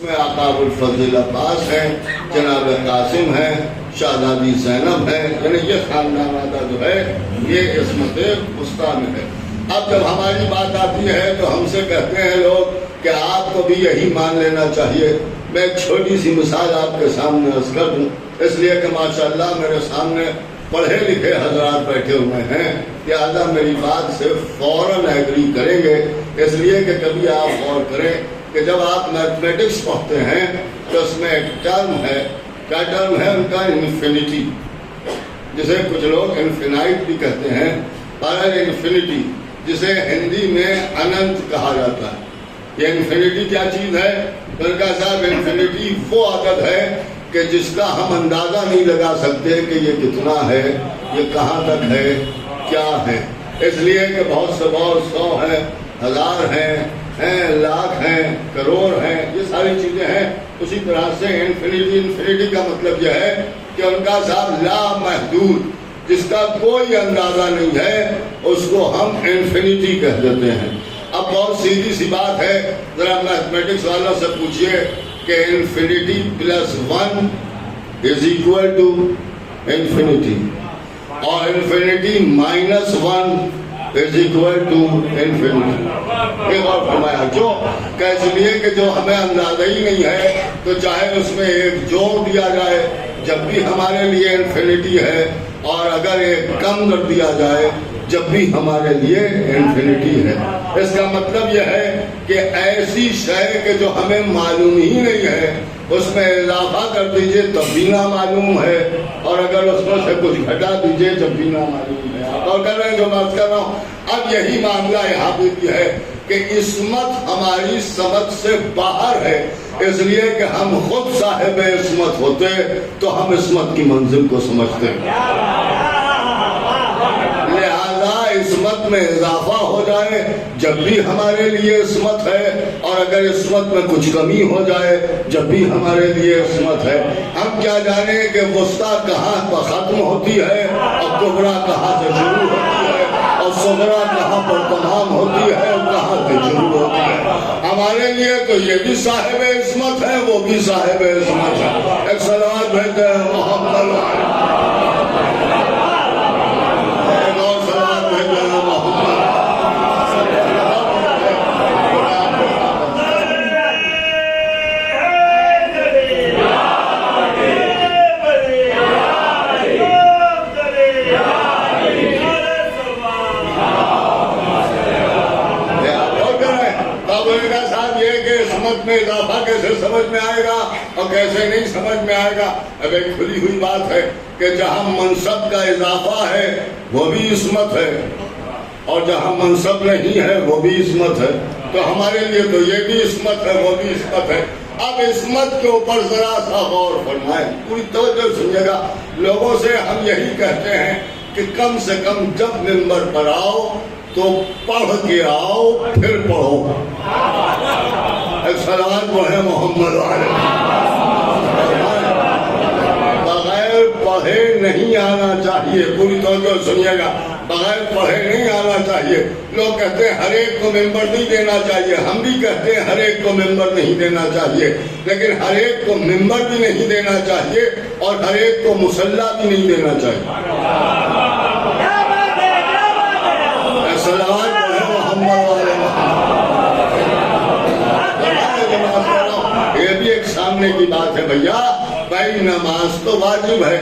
میں آقا ابوالفضل عباس ہیں، جناب قاسم ہیں، شہزادی زینب ہے، یعنی یہ خاندان آدھا جو ہے یہ عصمت وسطیٰ میں ہے۔ اب جب ہماری بات آتی ہے تو ہم سے کہتے ہیں لوگ کہ آپ کو بھی یہی مان لینا چاہیے۔ میں ایک چھوٹی سی مثال آپ کے سامنے عرض کر دوں، اس لیے کہ ماشاءاللہ میرے سامنے پڑھے لکھے حضرات بیٹھے ہوئے ہیں، لہٰذا میری بات سے فوراً ایگری کریں گے، اس لیے کہ کبھی آپ غور کریں کہ جب آپ میتھمیٹکس پڑھتے ہیں تو اس میں ایک ٹرم ہے، کیا ٹرم ہے ان کا؟ انفینٹی، جسے کچھ لوگ انفینائٹ بھی کہتے ہیں، پر انفینٹی جسے ہندی میں اننت کہا جاتا ہے۔ یہ انفینٹی کیا چیز ہے؟ کہا صاحب انفینٹی وہ عدد ہے کہ جس کا ہم اندازہ نہیں لگا سکتے کہ یہ کتنا ہے، یہ کہاں تک ہے، کیا ہے، اس لیے کہ بہت سے بہت 100 ہیں، 1000 ہیں، لاکھ ہیں، کروڑ ہیں، یہ ساری چیزیں ہیں۔ اسی طرح سے انفینٹی کا مطلب یہ ہے کہ ان کا صاحب لا محدود، جس کا کوئی اندازہ نہیں ہے، اس کو ہم انفینٹی کہہ دیتے ہیں۔ اب بہت سیدھی سی بات ہے، ذرا میتھمیٹکس والوں سے پوچھئے کہ infinity plus 1 is equal to infinity, اور infinity minus 1 is equal to infinity. ایک اور فرمایا جو کہ اس لیے کہ جو ہمیں اندازہ ہی نہیں ہے تو چاہے اس میں ایک جوڑ دیا جائے جب بھی ہمارے لیے انفینٹی ہے، اور اگر ایک کم کر دیا جائے جب بھی ہمارے لیے انفینٹی ہے۔ اس کا مطلب یہ ہے کہ ایسی شے کہ جو ہمیں معلوم ہی نہیں ہے اس میں اضافہ کر دیجئے تب بھی نامعلوم ہے، اور اگر اس میں سے کچھ گھٹا دیجئے جب بھی نامعلوم ہے۔ آپ اور کر رہے ہیں جو بات کر رہا ہوں۔ اب یہی معاملہ یہاں پہ بھی ہے کہ عصمت ہماری سمجھ سے باہر ہے، اس لیے کہ ہم خود صاحب عصمت ہوتے تو ہم عصمت کی منزل کو سمجھتے، لہذا عصمت میں اضافہ ہو جائے جب بھی ہمارے لیے عصمت ہے، اور اگر عصمت میں کچھ کمی ہو جائے جب بھی ہمارے لیے عصمت ہے۔ ہم کیا جانے کہ وسطیٰ کہاں پر ختم ہوتی ہے اور کبریٰ کہاں سے شروع ہوتی ہے، اور صغریٰ کہاں پر تمام ہوتی ہے اور کہاں سے شروع ہوتی ہے۔ ہمارے لیے تو یہ بھی صاحب عصمت ہے، وہ بھی صاحب عصمت ہے۔ ایک صلوات بھیجتے ہیں محمد، ایک اور صلوات بھیجتے ہیں محمد۔ میں اضافہ کیسے سمجھ میں آئے گا اور کیسے نہیں سمجھ میں آئے گا؟ اب ایک کھلی ہوئی بات ہے کہ جہاں منصب کا اضافہ ہے وہ بھی عصمت ہے، اور جہاں منصب نہیں ہے وہ بھی عصمت ہے، تو ہمارے لیے تو یہ بھی عصمت ہے، وہ بھی عصمت ہے۔ اب عصمت کے اوپر ذرا سا غور فرمائیں، پوری توجہ سنیے گا۔ لوگوں سے ہم یہی کہتے ہیں کہ کم سے کم جب ممبر پر آؤ تو پڑھ کے آؤ، پھر پڑھو۔ ایک صلوات پڑھے محمد علیہ۔ بغیر پڑھے نہیں آنا چاہیے، پوری توجہ سنیے گا، بغیر پڑھے نہیں آنا چاہیے۔ لوگ کہتے ہیں ہر ایک کو ممبر نہیں دینا چاہیے، ہم بھی کہتے ہیں ہر ایک کو ممبر نہیں دینا چاہیے، لیکن ہر ایک کو ممبر بھی نہیں دینا چاہیے اور ہر ایک کو مصلی بھی نہیں دینا چاہیے۔ صلوات پڑھے محمد علیہ۔ یہ بھی ایک سامنے کی بات ہے بھیا، بھائی نماز تو واجب ہے،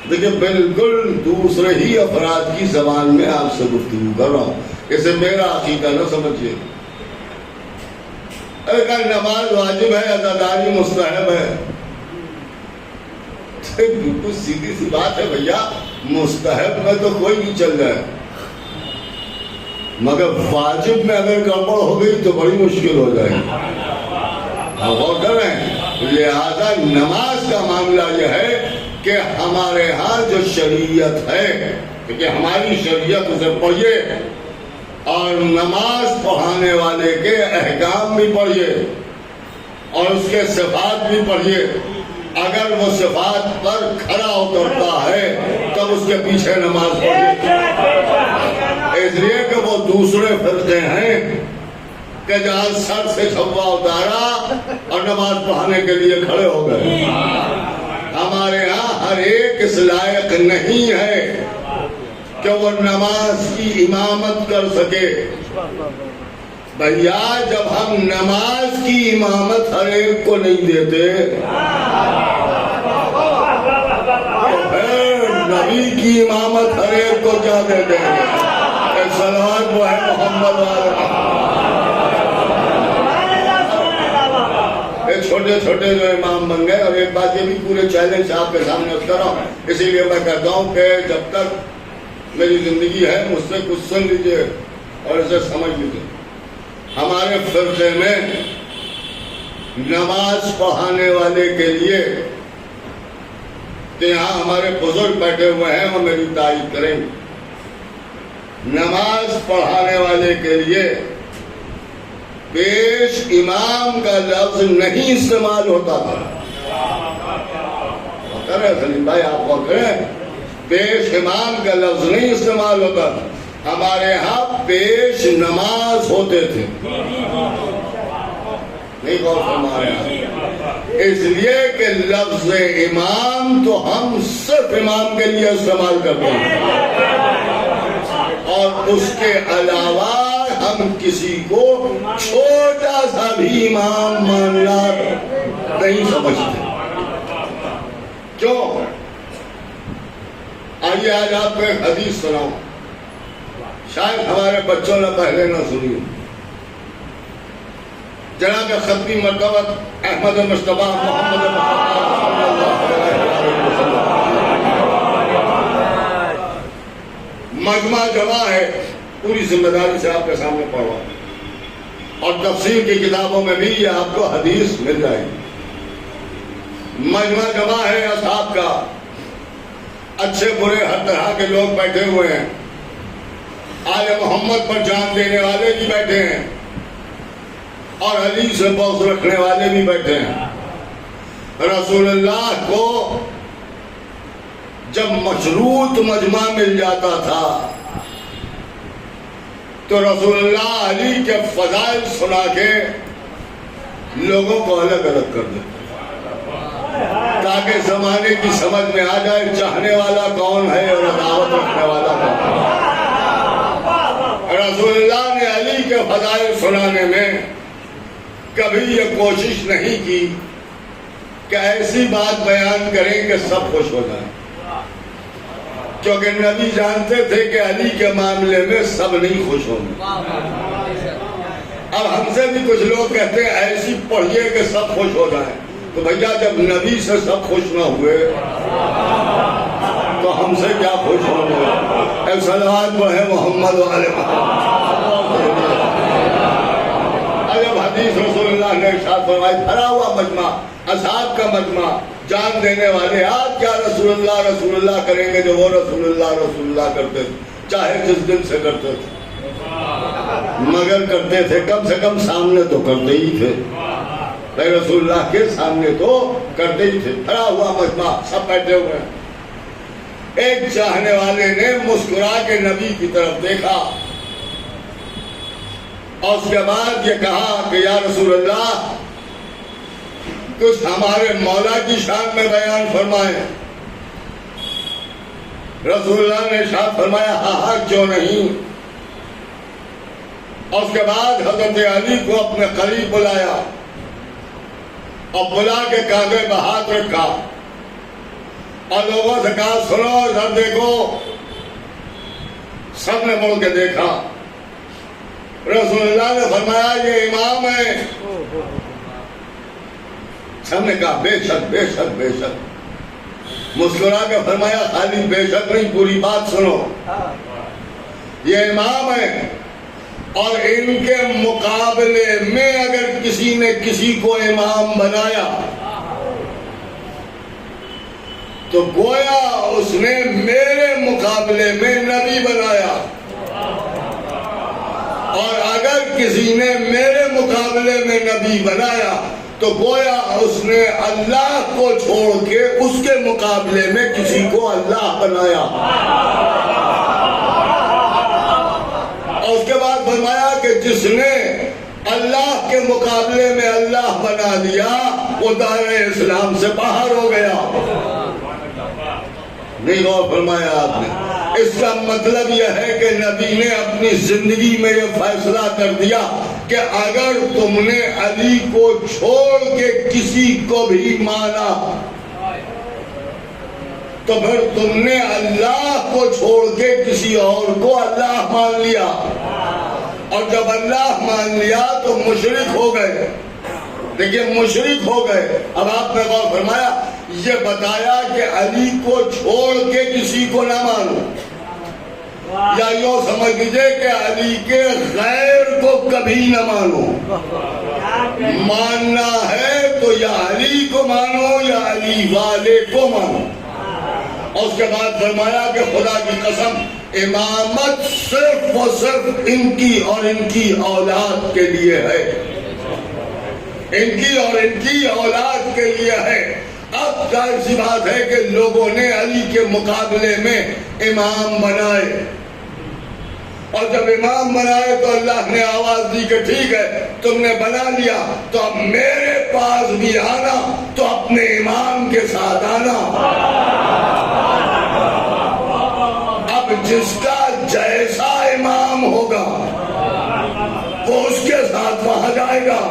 دیکھیں بالکل دوسرے ہی افراد کی زبان میں آپ سے گفتگو کر رہا ہوں، اسے میرا عقیدہ نہ سمجھیے۔ اگر نماز واجب ہے، عزاداری مستحب ہے، بالکل سیدھی سی بات ہے بھیا، مستحب میں تو کوئی نہیں چل جائے، مگر واجب میں اگر گڑبڑ ہو گئی تو بڑی مشکل ہو جائے گی۔ غور کر رہے ہیں، لہذا نماز کا معاملہ یہ ہے کہ ہمارے ہاں جو شریعت ہے، کیونکہ ہماری شریعت اسے پڑھیے اور نماز پڑھانے والے کے احکام بھی پڑھیے اور اس کے صفات بھی پڑھیے۔ اگر وہ صفات پر کھڑا اترتا ہے تب اس کے پیچھے نماز پڑھیے، اس لیے کہ وہ دوسرے فرقے ہیں کہ جہاں سر سے جھوا اتارا اور نماز پڑھانے کے لیے کھڑے ہو گئے. ہمارے ہاں ہر ایک اس لائق نہیں ہے کہ وہ نماز کی امامت کر سکے. بھیا جب ہم نماز کی امامت ہر ایک کو نہیں دیتے تو پھر نبی کی امامت ہر ایک کو کیا دے دیں گے؟ ایک صلوات وہ ہے محمد والا. ایک چھوٹے چھوٹے جو امام بن گئے. اور ایک بات یہ بھی پورے چیلنج سے آپ کے سامنے رکھ رہا ہوں، اسی لیے میں کہتا ہوں کہ جب تک میری زندگی ہے مجھ سے کچھ سن لیجیے اور اسے سمجھ لیجیے. ہمارے فرقے میں نماز پڑھانے والے کے لیے کہ یہاں ہمارے بزرگ بیٹھے ہوئے ہیں وہ میری تائید کریں گے. نماز پڑھانے والے کے لیے پیش امام کا لفظ نہیں استعمال ہوتا تھا. سلیم بھائی آپ کو کریں، پیش امام کا لفظ نہیں استعمال ہوتا تھا. ہمارے ہاں پیش نماز ہوتے تھے. نہیں غور فرما رہے ہیں، اس لیے کہ لفظ امام تو ہم صرف امام کے لیے استعمال کرتے ہیں اور اس کے علاوہ ہم کسی کو چھوٹا سا بھی امام ماننا نہیں سمجھتے. کیوں؟ آئیے آج آپ کو ایک حدیث سناؤں، شاید ہمارے بچوں نے پہلے نہ سنی. جناب ختمی مرتبہ احمد مصطفیٰ محمد مجمع جمع ہے، پوری ذمہ داری سے آپ کے سامنے پڑھوا اور تفسیر کی کتابوں میں بھی یہ آپ کو حدیث مل جائے گی. مجمع جمع ہے اصحاب کا، اچھے برے ہر طرح کے لوگ بیٹھے ہوئے ہیں. آل محمد پر جان دینے والے بھی بیٹھے ہیں اور علی سے بغض رکھنے والے بھی بیٹھے ہیں. رسول اللہ کو جب مشروط مجمع مل جاتا تھا تو رسول اللہ علی کے فضائل سنا کے لوگوں کو الگ الگ کر دیتے تاکہ زمانے کی سمجھ میں آ جائے چاہنے والا کون ہے اور عداوت رکھنے والا کون ہے. رسول اللہ نے علی کے فضائل سنانے میں کبھی یہ کوشش نہیں کی کہ ایسی بات بیان کریں کہ سب خوش ہو جائیں، کیونکہ نبی جانتے تھے کہ علی کے معاملے میں سب نہیں خوش ہوں گے. اب ہم سے بھی کچھ لوگ کہتے ہیں ایسی پڑھیے کہ سب خوش ہو جائیں. تو بھیا جب نبی سے سب خوش نہ ہوئے تو ہم سے کیا خوش ہوں گے؟ ایک صلوات پڑھے محمد والے محمد. حدیث رسول اللہ نے ارشاد فرمائی، بھرا ہوا مجمع، اصحاب کا مجمع، جان دینے والے آپ کیا رسول اللہ کریں گے جو وہ رسول اللہ کرتے تھے، چاہے جس دن سے کرتے تھے، مگر کرتے تھے کم سے کم سامنے تو کرتے ہی تھے. رسول اللہ کے سامنے تو کرتے ہی تھے. بھرا ہوا مجمع، سب بیٹھے ہوئے ہیں. ایک چاہنے والے نے مسکرا کے نبی کی طرف دیکھا اور اس کے بعد یہ کہا کہ یا رسول اللہ کچھ ہمارے مولا کی شان میں بیان فرمائیں. رسول اللہ نے ارشاد فرمایا ہاں کیوں نہیں. اور اس کے بعد حضرت علی کو اپنے قریب بلایا اور بلا کے کاندھے پہ ہاتھ رکھا اور لوگوں سے کہا سنو ادھر دیکھو. سب نے مڑ کے دیکھا. رسول اللہ نے فرمایا یہ امام ہے. سب نے کہا بے شک بے شک بے شک. مسکرا کے فرمایا خالی بے شک نہیں پوری بات سنو. یہ امام ہے اور ان کے مقابلے میں اگر کسی نے کسی کو امام بنایا تو گویا اس نے میرے مقابلے میں نبی بنایا، اور اگر کسی نے میرے مقابلے میں نبی بنایا تو گویا اس نے اللہ کو چھوڑ کے اس کے مقابلے میں کسی کو اللہ بنایا. اور اس کے بعد فرمایا کہ جس نے اللہ کے مقابلے میں اللہ بنا دیا، وہ دائرہ اسلام سے باہر ہو گیا۔ نہیں غور فرمایا آپ نے؟ اس کا مطلب یہ ہے کہ نبی نے اپنی زندگی میں یہ فیصلہ کر دیا کہ اگر تم نے علی کو چھوڑ کے کسی کو بھی مانا تو پھر تم نے اللہ کو چھوڑ کے کسی اور کو اللہ مان لیا، اور جب اللہ مان لیا تو مشرک ہو گئے۔ دیکھیے مشرک ہو گئے۔ اب آپ نے غور فرمایا، یہ بتایا کہ علی کو چھوڑ کے کسی کو نہ مانو، یا یوں سمجھ لیجیے کہ علی کے غیر کو کبھی نہ مانو۔ ماننا ہے تو یا علی کو مانو یا علی والے کو مانو۔ اور اس کے بعد فرمایا کہ خدا کی قسم امامت صرف و صرف ان کی اور ان کی اولاد کے لیے ہے، ان کی اور ان کی اولاد کے لیے ہے۔ اب ظاہر سی بات ہے کہ لوگوں نے علی کے مقابلے میں امام بنائے، اور جب امام بنائے تو اللہ نے آواز دی کہ ٹھیک ہے تم نے بنا لیا تو اب میرے پاس بھی آنا، تو اپنے امام کے ساتھ آنا۔ اب جس کا جیسا امام ہوگا وہ اس کے ساتھ وہاں جائے گا،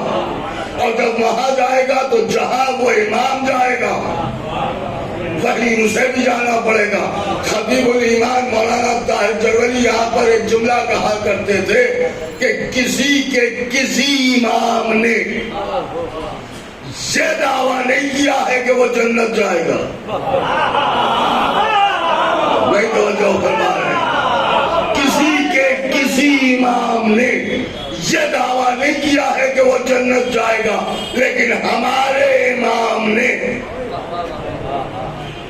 اور جب وہاں جائے گا تو جہاں وہ امام جائے گا وہیں اسے بھی جانا پڑے گا۔ خطیب الایمان مولانا طاہر جرگلی یہاں پر ایک جملہ کہا کرتے تھے کہ کسی کے کسی امام نے یہ دعویٰ نہیں کیا ہے کہ وہ جنت جائے گا۔ نہیں توجہ فرما رہے، کسی کے کسی امام نے یہ دعویٰ نہیں کیا ہے کہ وہ جنت جائے گا، لیکن ہمارے امام نے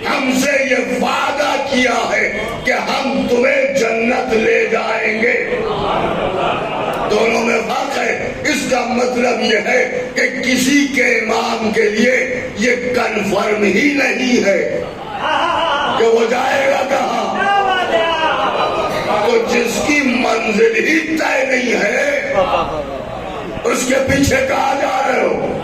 ہم سے یہ وعدہ کیا ہے کہ ہم تمہیں جنت لے جائیں گے۔ دونوں میں فرق ہے۔ اس کا مطلب یہ ہے کہ کسی کے امام کے لیے یہ کنفرم ہی نہیں ہے کہ وہ جائے گا کہاں۔ تو جس کی منزل ہی طے نہیں ہے اس کے پیچھے کہاں جا رہے ہو؟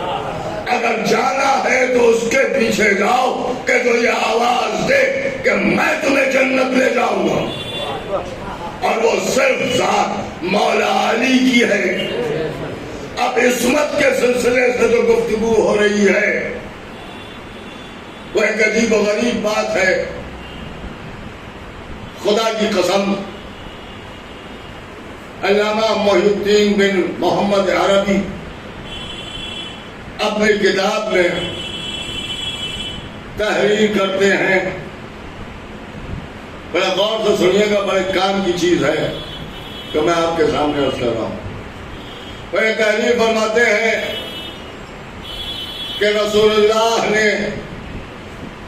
اگر جانا ہے تو اس کے پیچھے جاؤ کہ تو یہ آواز دے کہ میں تمہیں جنت لے جاؤں گا، اور وہ صرف ذات مولا علی کی ہے۔ اب عصمت کے سلسلے سے جو گفتگو ہو رہی ہے وہ ایک عجیب و غریب بات ہے۔ خدا کی قسم علامہ محی الدین بن محمد عربی اپنی کتاب میں تحریر کرتے ہیں، بڑے غور سے سنیے گا، بڑے کام کی چیز ہے کہ میں آپ کے سامنے عرض کر رہا ہوں۔ وہ تحریر فرماتے ہیں کہ رسول اللہ نے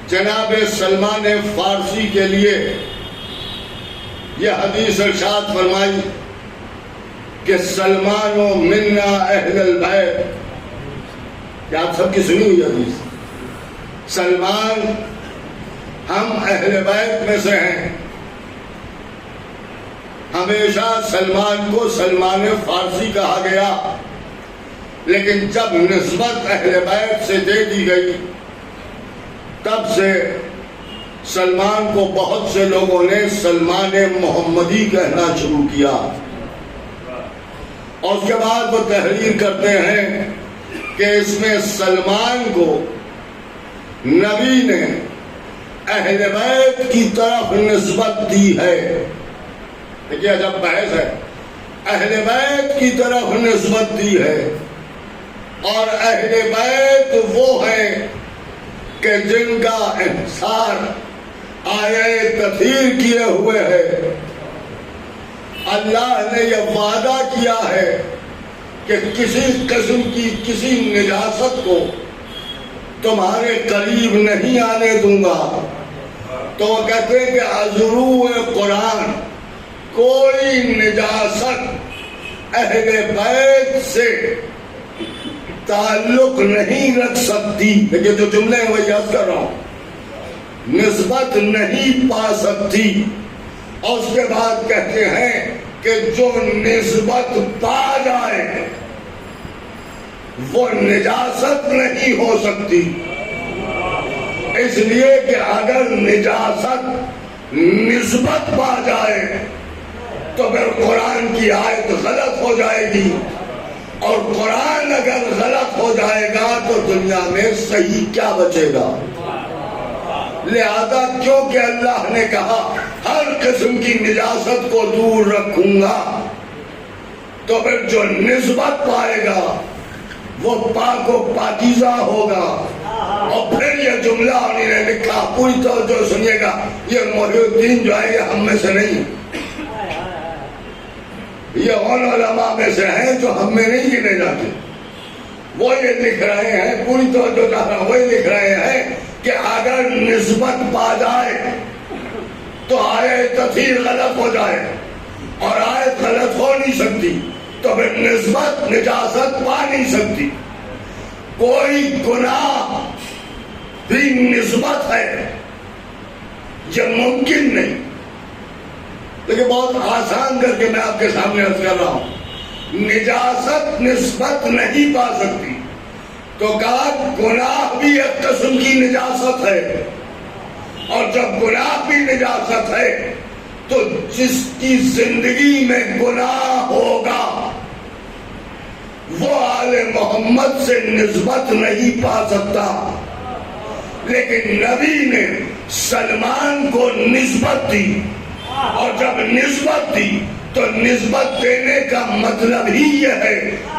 جناب سلمان فارسی کے لیے یہ حدیث ارشاد فرمائی کہ سلمان و منا اہل البیت، کیا آپ سب کی سنی ہوئی حدیث؟ سلمان ہم اہل بیت میں سے ہیں۔ ہمیشہ سلمان کو سلمان فارسی کہا گیا، لیکن جب نسبت اہل بیت سے دے دی گئی تب سے سلمان کو بہت سے لوگوں نے سلمان محمدی کہنا شروع کیا۔ اور اس کے بعد وہ تحریر کرتے ہیں کہ اس میں سلمان کو نبی نے اہل بیت کی طرف نسبت دی ہے۔ دیکھیے جب بحث ہے، اہل بیت کی طرف نسبت دی ہے، اور اہل بیت وہ ہیں کہ جن کا انحصار آیے تطہیر کیے ہوئے ہے۔ اللہ نے یہ وعدہ کیا ہے کہ کسی قسم کی کسی نجاست کو تمہارے قریب نہیں آنے دوں گا۔ تو وہ کہتے ہیں کہ ازروع قرآن کوئی نجاست اہل بیت سے تعلق نہیں رکھ سکتی۔ لیکن جو جملے ہیں وہ یاد کر رہا ہوں، نسبت نہیں پا سکتی۔ اور اس کے بعد کہتے ہیں کہ جو نسبت پا جائے وہ نجاست نہیں ہو سکتی، اس لیے کہ اگر نجاست نسبت پا جائے تو پھر قرآن کی آیت غلط ہو جائے گی، اور قرآن اگر غلط ہو جائے گا تو دنیا میں صحیح کیا بچے گا؟ لہذا کیونکہ اللہ نے کہا ہر قسم کی نجاست کو دور رکھوں گا، تو پھر جو نسبت پائے گا وہ پاک و پاکیزہ ہوگا۔ اور پھر یہ جملہ انہوں نے لکھا، پوری توجہ سنیے گا، یہ محی الدین جو ہے یہ ہم میں سے نہیں، یہ ان علماء میں سے ہیں جو ہم میں نہیں گنے جاتے، وہ یہ لکھ رہے ہیں، پوری توجہ چاہ رہا ہوں، وہ لکھ رہے ہیں کہ اگر نسبت پا جائے تو آیت تفسیر غلط ہو جائے، اور آیت غلط ہو نہیں سکتی تو پھر نسبت نجاست پا نہیں سکتی۔ کوئی گناہ بھی نسبت ہے، یہ ممکن نہیں، لیکن بہت آسان کر کے میں آپ کے سامنے عرض کر رہا ہوں، نجاست نسبت نہیں پا سکتی، تو کہا گناہ بھی ایک قسم کی نجاست ہے، اور جب گناہ بھی نجاست ہے تو جس کی زندگی میں گناہ ہوگا وہ آل محمد سے نسبت نہیں پا سکتا، لیکن نبی نے سلمان کو نسبت دی، اور جب نسبت دی تو نسبت دینے کا مطلب ہی یہ ہے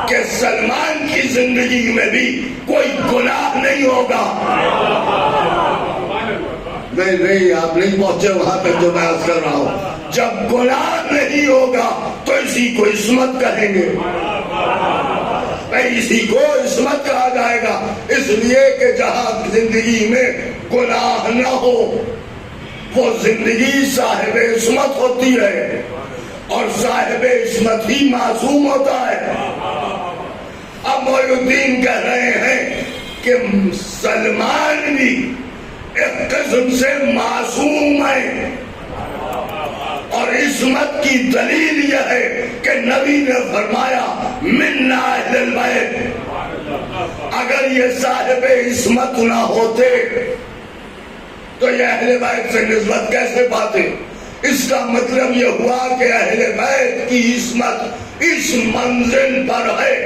کہ سلمان کی زندگی میں بھی کوئی گناہ نہیں ہوگا۔ نہیں آپ نہیں پہنچے وہاں تک جو میں عرض کر رہا ہوں، جب گناہ نہیں ہوگا تو اسی کو عصمت کہیں گے، اسی کو عصمت کہا جائے گا، اس لیے کہ جہاں زندگی میں گناہ نہ ہو وہ زندگی صاحب عصمت ہوتی ہے، اور صاحب عصمت ہی معصوم ہوتا ہے۔ اب محی الدین کہہ رہے ہیں کہ سلمان بھی ایک قسم سے معصوم ہے، اور عصمت کی دلیل یہ ہے کہ نبی نے فرمایا منا اہل البیت، اگر یہ صاحب عصمت نہ ہوتے تو یہ اہل بیت سے نسبت کیسے پاتے؟ اس کا مطلب یہ ہوا کہ اہل بیت کی عصمت اس منزل پر ہے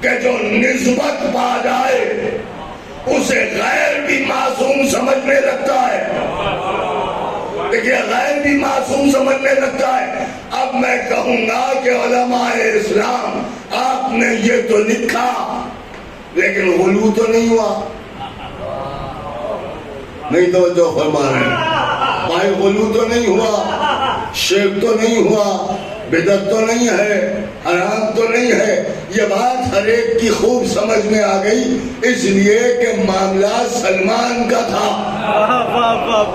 کہ جو نسبت پا جائے اسے غیر بھی معصوم سمجھنے لگتا ہے، دیکھیے غیر بھی معصوم سمجھنے لگتا ہے۔ اب میں کہوں گا کہ علماء اسلام آپ نے یہ تو لکھا لیکن غلو تو نہیں ہوا، نہیں توجہ فرما رہے ہیں بھائی، غلو تو نہیں ہوا، شرک تو نہیں ہوا، بدعت تو نہیں ہے، حرام تو نہیں ہے، یہ بات ہر ایک کی خوب سمجھ میں آ گئی، اس لیے کہ معاملہ سلمان کا تھا،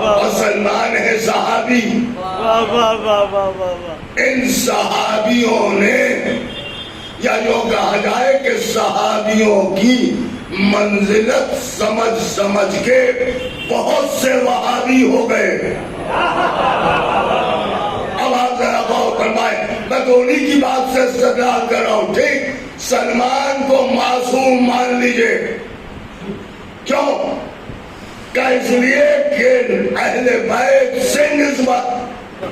اور سلمان ہے صحابی، ان صحابیوں نے، یا جو کہا جائے کہ صحابیوں کی منزلت سمجھ سمجھ کے بہت سے وہابی ہو گئے۔ اب آپ ذرا غور فرمائیں، میں تو انہی کی بات سے استدلال کر رہا ہوں، ٹھیک، سلمان کو معصوم مان لیجئے، کیوں کہ اس لیے کہ اہل بیت سے نسبت،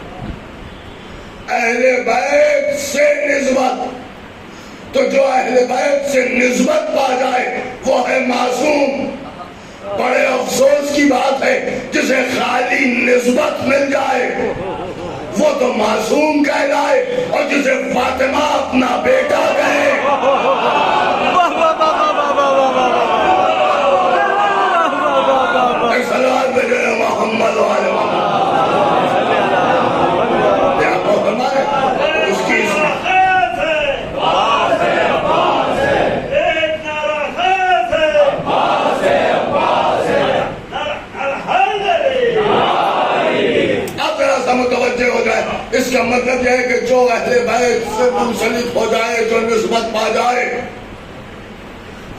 اہل بیت سے نسبت، تو جو اہل بیت سے نسبت پا جائے وہ ہے معصوم۔ بڑے افسوس کی بات ہے جسے خالی نسبت مل جائے وہ تو معصوم کہلائے، اور جسے فاطمہ اپنا بیٹا کہے صلوات بھیجے محمد والے اس کی متوجہ ہو جائے، اس کا مطلب یہ ہے کہ جو اہل بیت سے منسلک ہو جائے، جو نسبت پا جائے،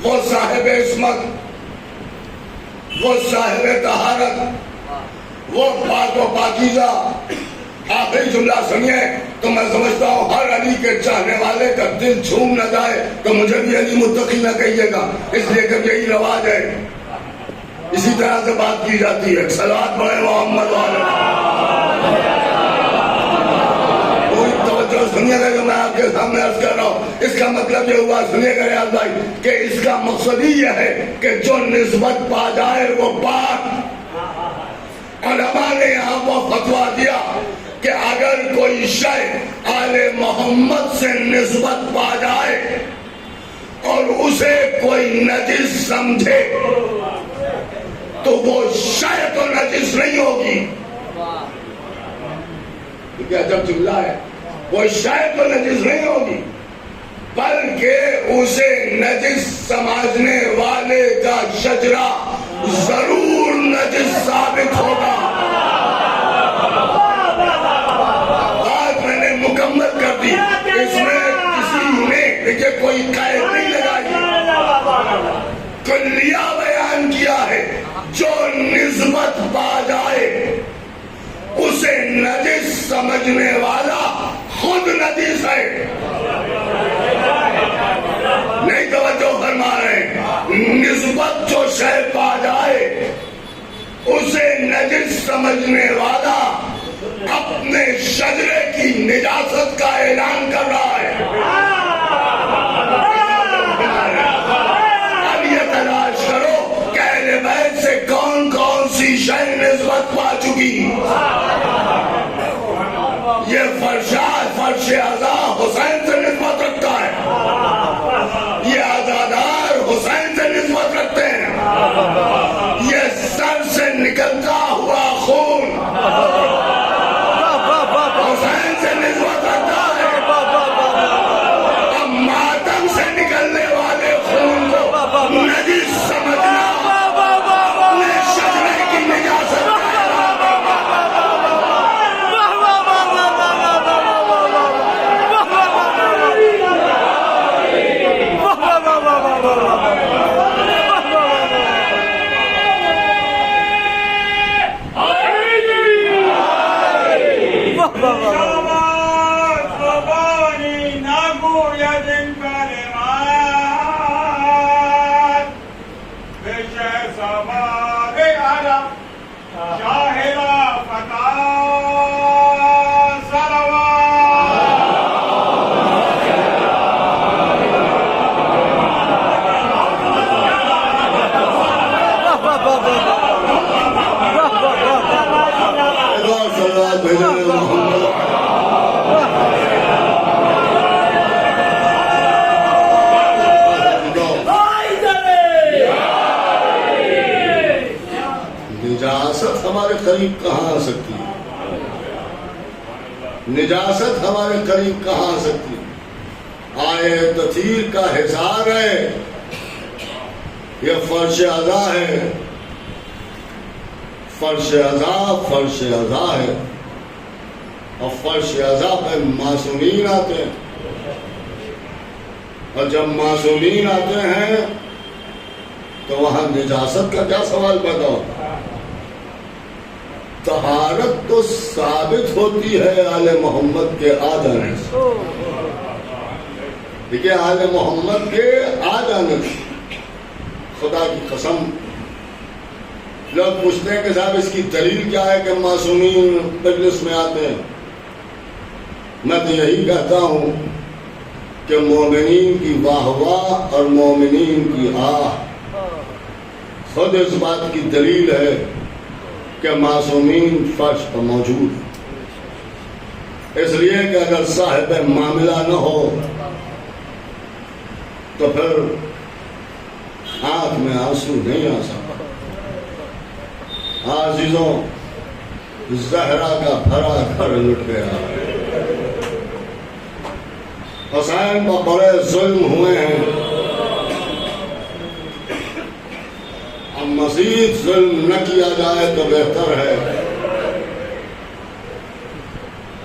وہ صاحب عصمت، وہ صاحب طہارت، وہ پاک و پاکیزہ آخری جملہ سنیے تو میں سمجھتا ہوں ہر علی کے چاہنے والے کا دل جھوم نہ جائے تو مجھے بھی علی متقی نہ کہیے گا، اس لیے کہ یہی رواج ہے، اسی طرح سے بات کی جاتی ہے۔ صلوات پڑھیں محمد والے۔ پوری توجہ سنیے گا جو میں آپ کے سامنے عرض کر رہا ہوں، اس کا مطلب یہ ہوا، سنیے گا ریاض بھائی، کہ اس کا مقصد یہ ہے کہ جو نسبت پا جائے وہ پاک۔ علماء نے یہاں وہ فتویٰ دیا کہ اگر کوئی شے آل محمد سے نسبت پا جائے اور اسے کوئی نجس سمجھے تو وہ شے تو نجس نہیں ہوگی، کیا جب جملہ ہے، وہ شے تو نجس نہیں ہوگی، بلکہ اسے نجس سمجھنے والے کا شجرہ ضرور نجس ثابت ہوگا۔ بات میں نے مکمل کر دی، اس میں کسی نے دیکھیں کوئی قید نہیں لگائی، کلیہ بیان کیا ہے، جو نسبت پا جائے اسے نجس سمجھنے والا خود نجس ہے۔ نہیں توجہ فرما رہے، نسبت جو شے پا جائے اسے نجس سمجھنے والا اپنے شجرے کی نجاست کا اعلان کر رہا ہے۔ اب یہ تلاش کرو کہ اہل بیت سے کون کون سی شے نسبت پا چکی۔ یہ فرش اعضا حسین سے نسبت رکھتا ہے، یہ عزادار حسین سے نسبت رکھتے ہیں، یہ سر سے نکلتا ہوا خون حسین سے نسبت رکھتا ہے، اب ماتم سے نکلنے والے خون کو نجس سمجھنا اپنے شجرے کی نجاست ہے۔ نجاست ہمارے قریب کہاں آ سکتی ہے؟ نجاست ہمارے قریب کہاں آ سکتی ہے؟ آئے تطہیر کا حصار ہے، یہ فرش اعضا ہے، فرش اعضا ہے، اور فرش اعضا پہ معصومین آتے ہیں، اور جب معصومین آتے ہیں تو وہاں نجاست کا کیا سوال پیدا ہوتا ہے؟ طہارت تو ثابت ہوتی ہے آل محمد کے آ جانے سے، دیکھیں آل محمد کے آ جانے سے، خدا کی قسم لوگ پوچھتے ہیں کہ صاحب اس کی دلیل کیا ہے کہ معصومین مجلس میں آتے ہیں؟ میں تو یہی کہتا ہوں کہ مومنین کی واہ واہ اور مومنین کی آہ خود اس بات کی دلیل ہے کہ معصومین فرش پر موجود ہیں، اس لیے کہ اگر صاحب معاملہ نہ ہو تو پھر آنکھ میں آنسو نہیں آ سکتا۔ عزیزوں، زہرا کا بھرا گھر لٹ گیا، حسین پر بڑے ظلم ہوئے ہیں، اب مزید ظلم نہ کیا جائے تو بہتر ہے،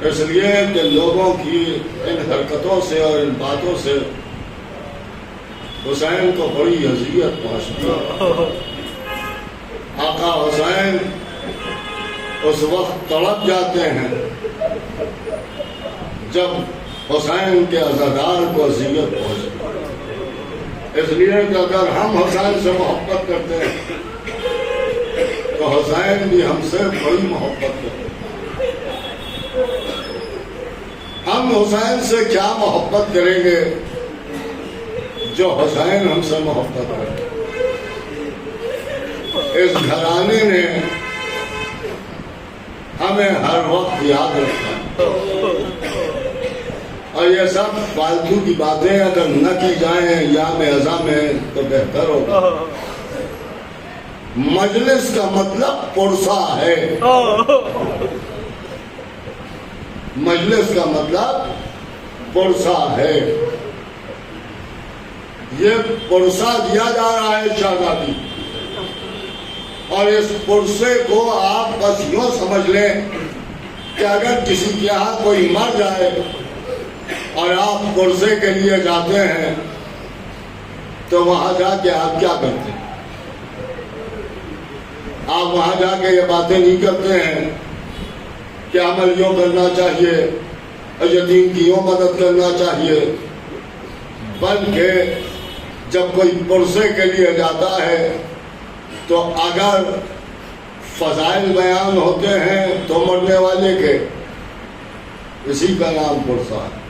اس لیے کہ لوگوں کی ان حرکتوں سے اور ان باتوں سے حسین کو بڑی اذیت پہنچتی ہے۔ آقا حسین اس وقت تڑپ جاتے ہیں جب حسین کے عزادار کو اذیت پہنچی. اس لیے کہ اگر ہم حسین سے محبت کرتے ہیں تو حسین بھی ہم سے بڑی محبت کرتے ہیں. ہم حسین سے کیا محبت کریں گے جو حسین ہم سے محبت کرے. اس گھرانے نے ہمیں ہر وقت یاد رکھا اور یہ سب فالتو کی باتیں اگر نہ کی جائیں یا ازاں میں تو بہتر ہوگا. مجلس کا مطلب پرسا ہے. مجلس کا مطلب پرسا ہے. یہ پرسا دیا جا رہا ہے شہزادی اور اس پرسے کو آپ بس یوں سمجھ لیں کہ اگر کسی کے یہاں کوئی مر جائے اور آپ پرسے کے لیے جاتے ہیں تو وہاں جا کے آپ کیا کرتے ہیں؟ آپ وہاں جا کے یہ باتیں نہیں کرتے ہیں کہ عمل یوں کرنا چاہیے، یتیم کی یوں مدد کرنا چاہیے، بلکہ جب کوئی پرسے کے لیے جاتا ہے تو اگر فضائل بیان ہوتے ہیں تو مرنے والے کے، اسی کا نام پرسا ہے.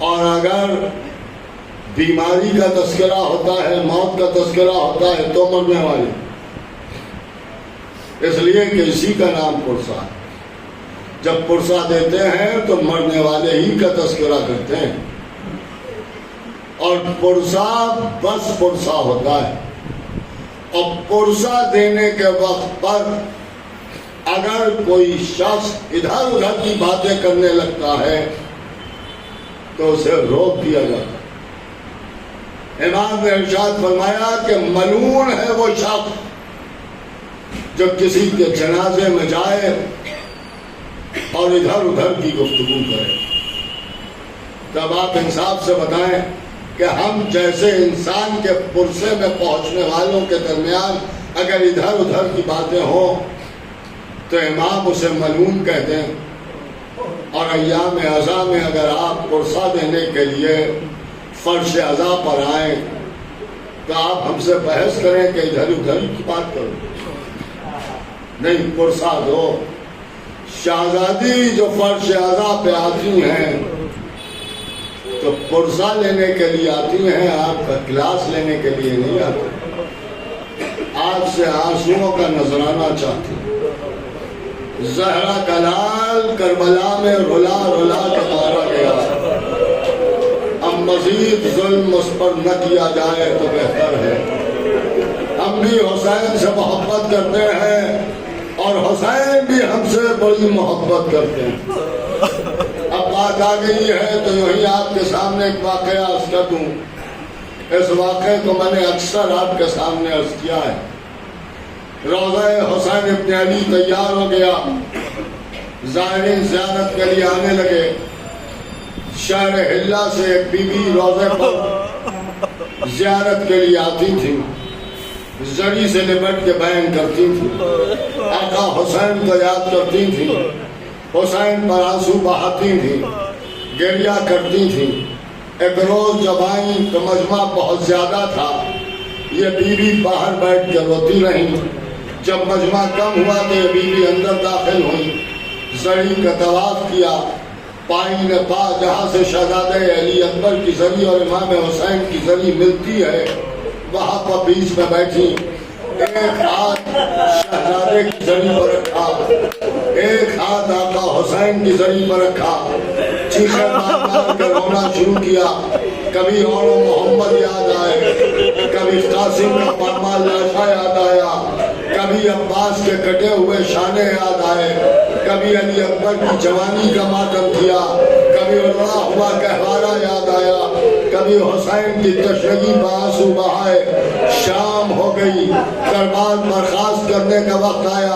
اور اگر بیماری کا تذکرہ ہوتا ہے، موت کا تذکرہ ہوتا ہے تو مرنے والے، اس لیے کہ اسی کا نام پرسا ہے. جب پرسا دیتے ہیں تو مرنے والے ہی کا تذکرہ کرتے ہیں. اور پرسا بس پرسا ہوتا ہے. اور پرسا دینے کے وقت پر اگر کوئی شخص ادھر ادھر کی باتیں کرنے لگتا ہے تو اسے روک دیا جاتا ہے. امام نے ارشاد فرمایا کہ ملعون ہے وہ شخص جو کسی کے جنازے میں جائے اور ادھر ادھر کی گفتگو کرے. تب آپ انصاف سے بتائیں کہ ہم جیسے انسان کے پرسے میں پہنچنے والوں کے درمیان اگر ادھر ادھر کی باتیں ہوں تو امام اسے ملعون کہتے ہیں. اور ایام عزا میں اگر آپ پرسا دینے کے لیے فرش عزا پر آئیں تو آپ ہم سے بحث کریں کہ ادھر ادھر کی بات کرو. نہیں، پرسا دو. شہزادی جو فرش عزا پہ آتی ہیں تو پرسا لینے کے لیے آتی ہیں، آپ کا کلاس لینے کے لیے نہیں آتی. آپ سے آنسوؤں کا نذرانہ چاہتی ہیں. زہرا کا لال کربلا میں رلا رلا کے مارا گیا. اب مزید ظلم اس پر نہ کیا جائے تو بہتر ہے. ہم بھی حسین سے محبت کرتے ہیں اور حسین بھی ہم سے بڑی محبت کرتے ہیں. اب بات آ گئی ہے تو یوں آپ کے سامنے ایک واقعہ عرض کر دوں. اس واقعے کو میں نے اکثر آپ کے سامنے عرض کیا ہے. روضہ حسین ابن علی تیار ہو گیا، زائرین زیارت کے لیے آنے لگے. شہر حلہ سے ایک بی بی روضے پر زیارت کے لیے آتی تھی، زری سے لپٹ کے بیان کرتی تھی، آقا حسین کو یاد کرتی تھی، حسین پر آنسو بہاتی تھی، گریہ کرتی تھی. ایک روز جب آئیں تو مجمع بہت زیادہ تھا. یہ بی بی باہر بیٹھ کے روتی رہی. جب مجمع کم ہوا تو یہ بی بی اندر داخل ہوئی، زری کا طواف کیا، پائی نے پا جہاں سے شہزادہ علی اکبر کی زری اور امام حسین کی زری ملتی ہے وہاں پر بیچ میں بیٹھی. ایک ہاتھ شہزادے کی زری پر رکھا، ایک ہاتھ آقا حسین کی زری پر رکھا. چیخیں مار مار کر رونا شروع کیا. کبھی اور محمد یاد آئے، کبھی قاسم کا پامال لاشا یاد آیا، کبھی عباس کے کٹے ہوئے شانے یاد آئے، کبھی علی اکبر کی جوانی کا ماتم کیا، کبھی اڑا ہوا گہوارہ یاد آیا، کبھی حسین کی تشنگی بآنسو بہائے. شام ہو گئی، دربار برخاست کرنے کا وقت آیا.